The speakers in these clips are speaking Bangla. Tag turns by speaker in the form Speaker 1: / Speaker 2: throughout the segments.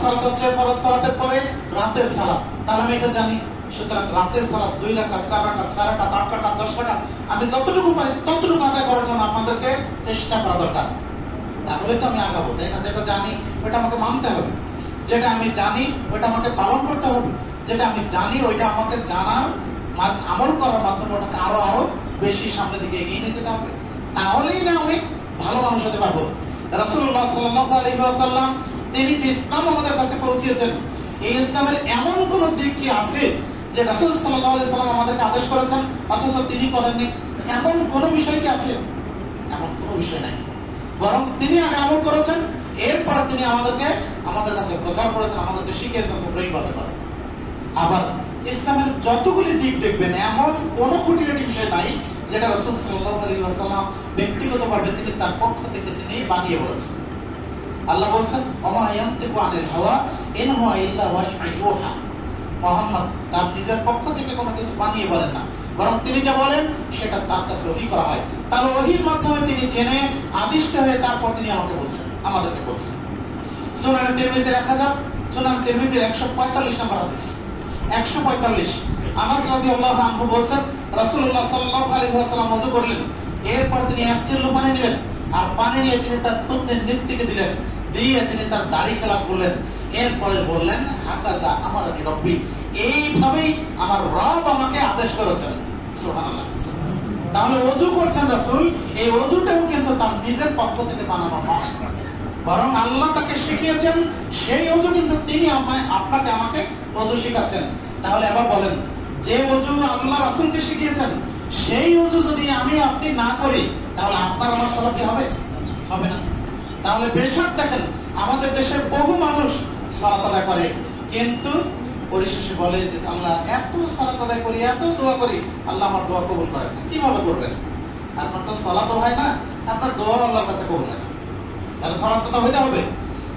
Speaker 1: সালাত হচ্ছে ফরজ সালাতের পরে রাতের সালাত, তাহলে আমি এটা জানি। সুতরাং রাতের সালাত 2 রাকাত, 4 রাকাত, 6 রাকাত, 8 রাকাত, 10 রাকাত, আমি যতটুকু পারি ততটুকু আদায় করার জন্য আপনাদেরকে চেষ্টা করা দরকার। তাহলে তো আমি আগাবো, তাই না? যেটা জানি ওটা আমাকে মানতে হবে, যেটা আমি জানি ওটা আমাকে পালন করতে হবে, যেটা আমি জানি ওইটা আমাকে জানার আমল করার মাধ্যমে ওটাকে আরো আরো বেশি সামনের দিকে এগিয়ে নিয়ে যেতে হবে। তাহলেই না আমি ভালো মানুষ হতে পারবো। রাসূলুল্লাহ সাল্লাল্লাহু আলাইহি ওয়াসাল্লাম তিনি যে ইসলাম আমাদের কাছে পৌঁছিয়েছেন, এই ইসলামের এমন কোন দিক কি আছে যে রাসূল সাল্লাল্লাহু আলাইহি ওয়াসাল্লাম আমাদেরকে আদেশ করেছেন অথচ তিনি করেননি? এমন কোন বিষয় কি আছে? এমন কোন বিষয় নাই। বরং তিনি আগে আমল করেছেন, এরপরে তিনি আমাদেরকে আমাদের কাছে প্রচার করেছেন, আমাদেরকে শিখিয়েছেন তোমরা এইভাবে করো। আবার ইসলামের যতগুলি দিক দেখবেন এমন কোন খুঁটিনাটি বিষয় নাই যেটা রাসূল সাল্লাল্লাহু আলাইহি ওয়াসাল্লাম ব্যক্তিগতভাবে তিনি তার পক্ষ থেকে তিনি বানিয়ে বলেছেন। আল্লাহ বলেন ওমা ইয়ানতিকু আনিল হাওয়া ইন হুয়া ইল্লা ওয়াহয়ুন ইউহা। মুহাম্মদ তার নিজের পক্ষ থেকে কোনো কিছু বানিয়ে বলেন না, বরং তিনি যা বলেন সেটা তার কাছে ওহী করা হয়। তার ওহীর মাধ্যমে তিনি জেনে আদিষ্ট হয়ে তারপর তিনি আমাদেরকে বলছেন। সুনান তিরমিজির 145 নম্বর হাদিস 145 আনাস রাদিয়াল্লাহু আনহু বলেন রাসূলুল্লাহ সাল্লাল্লাহু আলাইহি ওয়াসাল্লাম ওযু করলেন, এরপর তিনি এক চিল্লো পানি নিলেন, আর পানি নিয়ে তিনি তার থুতনির নিচ থেকে দিলেন, দিয়ে তিনি তার দাড়ি খেলাপ করলেন, এরপরে বললেন হাকাযা আমার রব্বি, এইভাবেই আমার রব আমাকে আদেশ করেছেন। সুবহানাল্লাহ। তাহলে ওযু করছেন রাসূল, এই ওযুটাও কিন্তু তার নিজের পক্ষ থেকে বানানো নয়, বরং আল্লাহ তাকে শিখিয়েছেন, সেই ওযু কিন্তু তিনি আপনাকে আমাকে ওযু শিখাচ্ছেন। তাহলে এবার বলেন, যে ওযু আল্লাহ রাসূলকে শিখিয়েছেন সেই ওযু যদি আমি আপনি না করি তাহলে আপনার আমার সালাত কি হবে? হবে না। তাহলে বেশক দেখেন আমাদের দেশের বহু মানুষ সালাত আদায় করে, কিন্তু পরিশেষে বলে যে আল্লাহ এত সালাত আদায় করি, এত দোয়া করি, আল্লাহ আমার দোয়া কবুল করেন না। কিভাবে করবেন? আপনার তো সালাতও হয় না, আপনার দোয়া আল্লাহর কাছে কবুল হয় না। তাহলে সালাত তো হইতে হবে।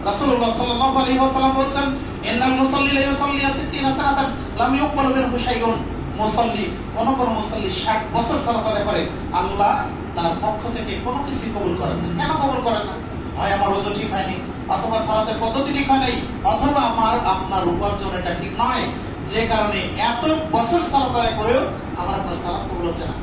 Speaker 1: রাসূলুল্লাহ সাল্লাল্লাহু আলাইহি ওয়াসাল্লাম বলেন ইন্নাল মুসাল্লি লা ইউসাল্লি 60 সালাতান লাম ইউকবালু মিনহু শাইউন। মুসাল্লি কোন মুসাল্লি 60 বছর সালাত আদায় করে, আল্লাহ তার পক্ষ থেকে কোনো কিছু কবুল করেন না। কেন কবুল করেন না? হয় আমার ওযু ঠিক হয়নি, অথবা সালাতের পদ্ধতি ঠিক হয় নাই, অথবা আপনার উপার্জন এটা ঠিক নয়, যে কারণে এত বছর সালাত আদায় করেও আমার আপনার সালাত কবুল হচ্ছে না।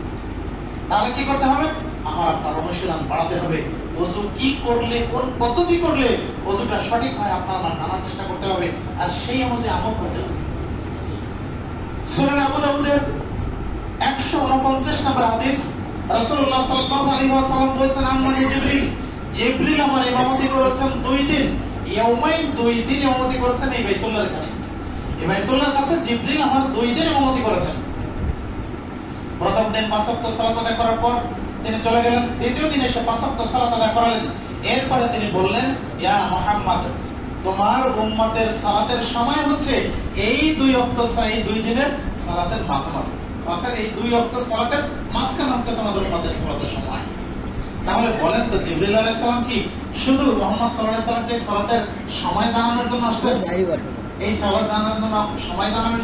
Speaker 1: তাহলে কি করতে হবে? আমার আপনার অনুশীলন বাড়াতে হবে। ওযু কি করলে, কোন পদ্ধতি করলে ওযুটা সঠিক হয় আপনার আমার জানার চেষ্টা করতে হবে, আর সেই অনুযায়ী আমল করতে হবে। সুনান আবু দাউদের 149 নম্বর হাদিস রাসূলুল্লাহ সাল্লাল্লাহু আলাইহি ওয়াসাল্লাম বলেছেন আম্মানি জিবরিল আমার ইমামতি করেছেন 2 দিন, ইয়াউমাইন 2 দিন ইমামতি করেছেন এই বাইতুল্লাহর এখানে। এই বাইতুল্লাহর কাছে জিবরিল আমার 2 দিন ইমামতি করেছেন। প্রথম দিন 5 ওয়াক্ত সালাত আদায় করার পর তিনি চলে গেলেন, দ্বিতীয় দিন এসে 5 ওয়াক্ত সালাত আদায় করালেন। এরপরে তিনি বললেন ইয়া মুহাম্মদ, তোমার উম্মতের সালাতের সময় হচ্ছে এই 2 ওয়াক্ত, এই 2 দিনের সালাতের মাঝামাঝি, অর্থাৎ এই 2 ওয়াক্ত সালাতের মাঝখানে হচ্ছে তোমাদের উম্মতের সালাতের সময়। তাহলে বলেন তো জিবরিল আলাইহিস সালাম কি শুধু মুহাম্মদ সাল্লাল্লাহু আলাইহি ওয়াসাল্লামকে সালাতের সময় জানানোর জন্য আসলেন? এই সালাত জানানোর জন্য, সময় জানানোর